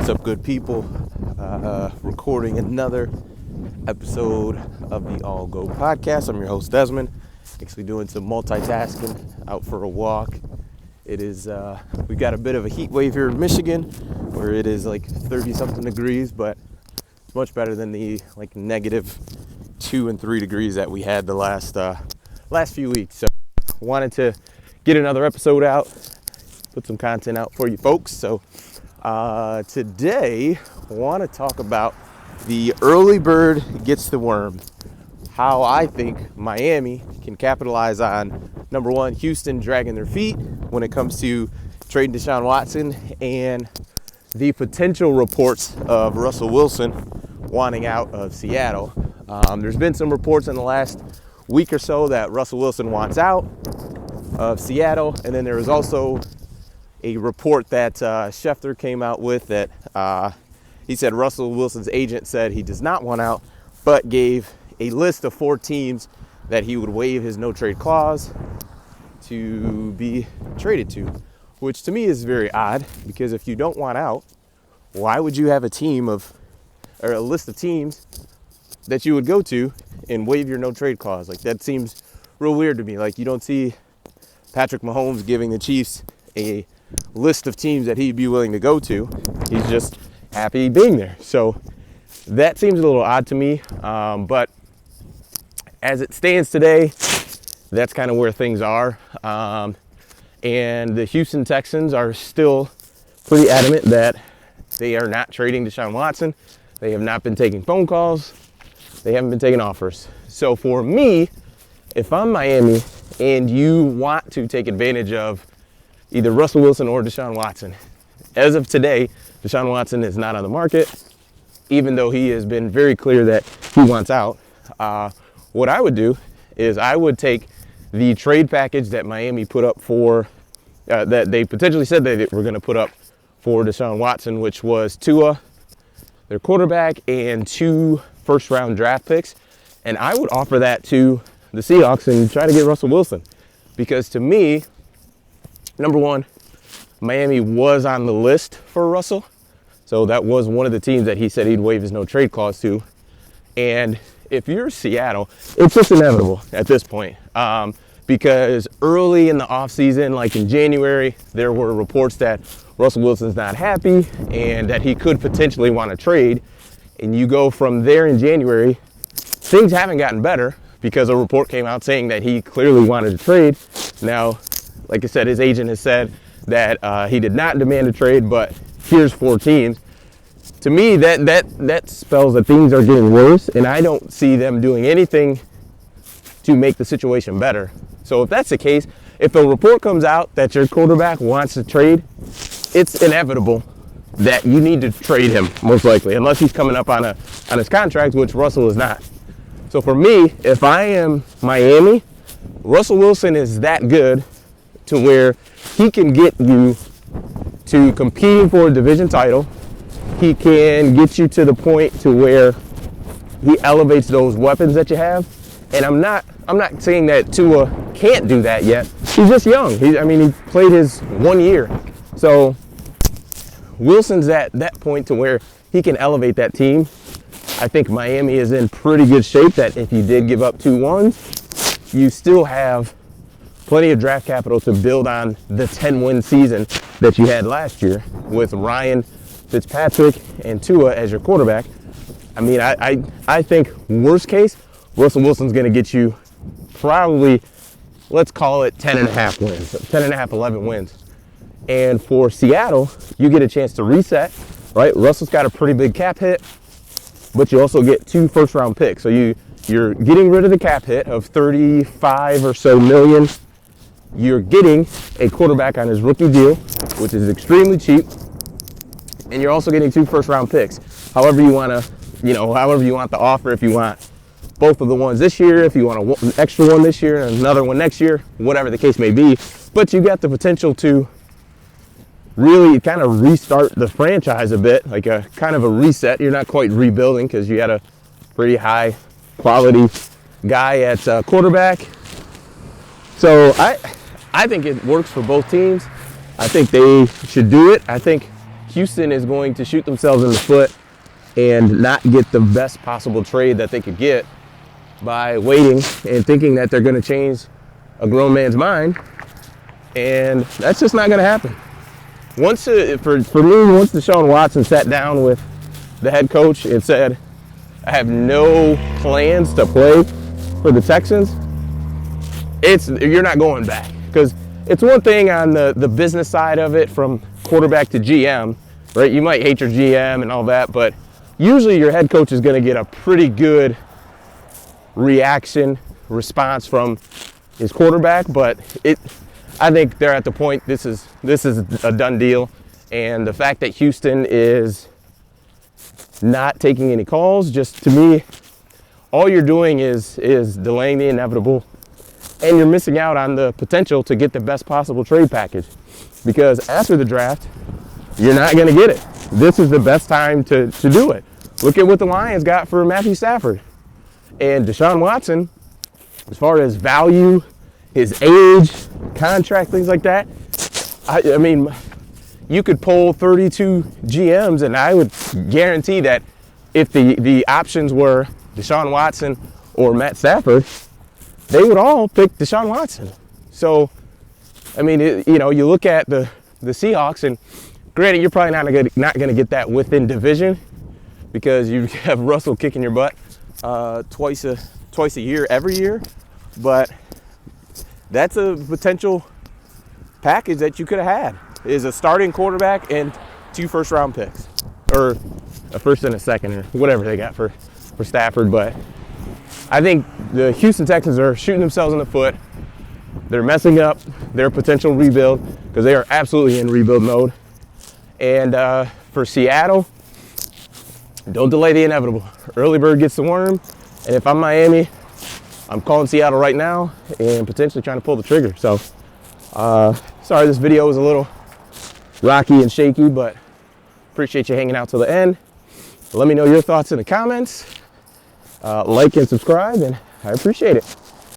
What's up, good people? Recording another episode of the All Go podcast. I'm your host, Desmond. Actually doing some multitasking, out for a walk. It is, we got a bit of a heat wave here in Michigan where it is like 30 something degrees, but it's much better than the like negative 2 and 3 degrees that we had the last few weeks. So wanted to get another episode out, put some content out for you folks. So today I want to talk about the early bird gets the worm. How I think Miami can capitalize on, number one, Houston dragging their feet when it comes to trading Deshaun Watson, and the potential reports of Russell Wilson wanting out of Seattle. There's been some reports in the last week or so that Russell Wilson wants out of Seattle, and then there was also a report that Schefter came out with that he said Russell Wilson's agent said he does not want out, but gave a list of 4 teams that he would waive his no-trade clause to be traded to, which to me is very odd, because if you don't want out, why would you have a list of teams that you would go to and waive your no-trade clause? Like, that seems real weird to me. Like, you don't see Patrick Mahomes giving the Chiefs a list of teams that he'd be willing to go to. He's just happy being there. So that seems a little odd to me, but as it stands today, that's kind of where things are. And the Houston Texans are still pretty adamant that they are not trading Deshaun Watson. They have not been taking phone calls. They haven't been taking offers. So for me, if I'm Miami and you want to take advantage of either Russell Wilson or Deshaun Watson, as of today, Deshaun Watson is not on the market, even though he has been very clear that he wants out. What I would do is I would take the trade package that Miami put up for, that they potentially said they were going to put up for Deshaun Watson, which was Tua, their quarterback, and 2 first-round draft picks. And I would offer that to the Seahawks and try to get Russell Wilson. Because to me, number one, Miami was on the list for Russell. So that was one of the teams that he said he'd waive his no-trade clause to. And if you're Seattle, it's just inevitable at this point. Because early in the offseason, like in January, there were reports that Russell Wilson's not happy and that he could potentially want to trade. And you go from there in January, things haven't gotten better because a report came out saying that he clearly wanted to trade. Now, like I said, his agent has said that he did not demand a trade, but here's 4 teams. To me, that spells that things are getting worse, and I don't see them doing anything to make the situation better. So if that's the case, if a report comes out that your quarterback wants to trade, it's inevitable that you need to trade him, most likely, unless he's coming up on his contract, which Russell is not. So for me, if I am Miami, Russell Wilson is that good to where he can get you to competing for a division title. He can get you to the point to where he elevates those weapons that you have. And I'm not saying that Tua can't do that yet. He's just young. He played his 1 year. So Wilson's at that point to where he can elevate that team. I think Miami is in pretty good shape that if you did give up 2 1s, you still have plenty of draft capital to build on the 10-win season that you had last year with Ryan Fitzpatrick and Tua as your quarterback. I think worst case, Russell Wilson's going to get you probably, let's call it 10.5 wins, 10.5, 11 wins. And for Seattle, you get a chance to reset, right? Russell's got a pretty big cap hit, but you also get 2 first-round picks. So you're getting rid of the cap hit of 35 or so million. You're getting a quarterback on his rookie deal, which is extremely cheap. And you're also getting 2 first-round picks. However you want the offer, if you want both of the ones this year, if you want an extra one this year and another one next year, whatever the case may be. But you got the potential to really kind of restart the franchise a bit, like a kind of a reset. You're not quite rebuilding because you had a pretty high quality guy at quarterback. So I think it works for both teams. I think they should do it. I think Houston is going to shoot themselves in the foot and not get the best possible trade that they could get by waiting and thinking that they're going to change a grown man's mind. And that's just not going to happen. For me, once Deshaun Watson sat down with the head coach and said, I have no plans to play for the Texans, you're not going back. Because it's one thing on the business side of it, from quarterback to GM, right? You might hate your GM and all that, but usually your head coach is going to get a pretty good response from his quarterback. But I think they're at the point, this is a done deal. And the fact that Houston is not taking any calls, just to me, all you're doing is delaying the inevitable, and you're missing out on the potential to get the best possible trade package. Because after the draft, you're not going to get it. This is the best time to do it. Look at what the Lions got for Matthew Stafford. And Deshaun Watson, as far as value, his age, contract, things like that, I mean, you could poll 32 GMs, and I would guarantee that if the options were Deshaun Watson or Matt Stafford, they would all pick Deshaun Watson. So, I mean, you look at the Seahawks, and granted, you're probably not going to get that within division, because you have Russell kicking your butt twice a year, every year. But that's a potential package that you could have had, is a starting quarterback and 2 first-round picks, or a first and a second, or whatever they got for Stafford. But I think the Houston Texans are shooting themselves in the foot. They're messing up their potential rebuild, because they are absolutely in rebuild mode. And for Seattle, don't delay the inevitable. Early bird gets the worm. And if I'm Miami, I'm calling Seattle right now and potentially trying to pull the trigger. So, sorry this video was a little rocky and shaky, but appreciate you hanging out till the end. Let me know your thoughts in the comments. Like and subscribe, and I appreciate it.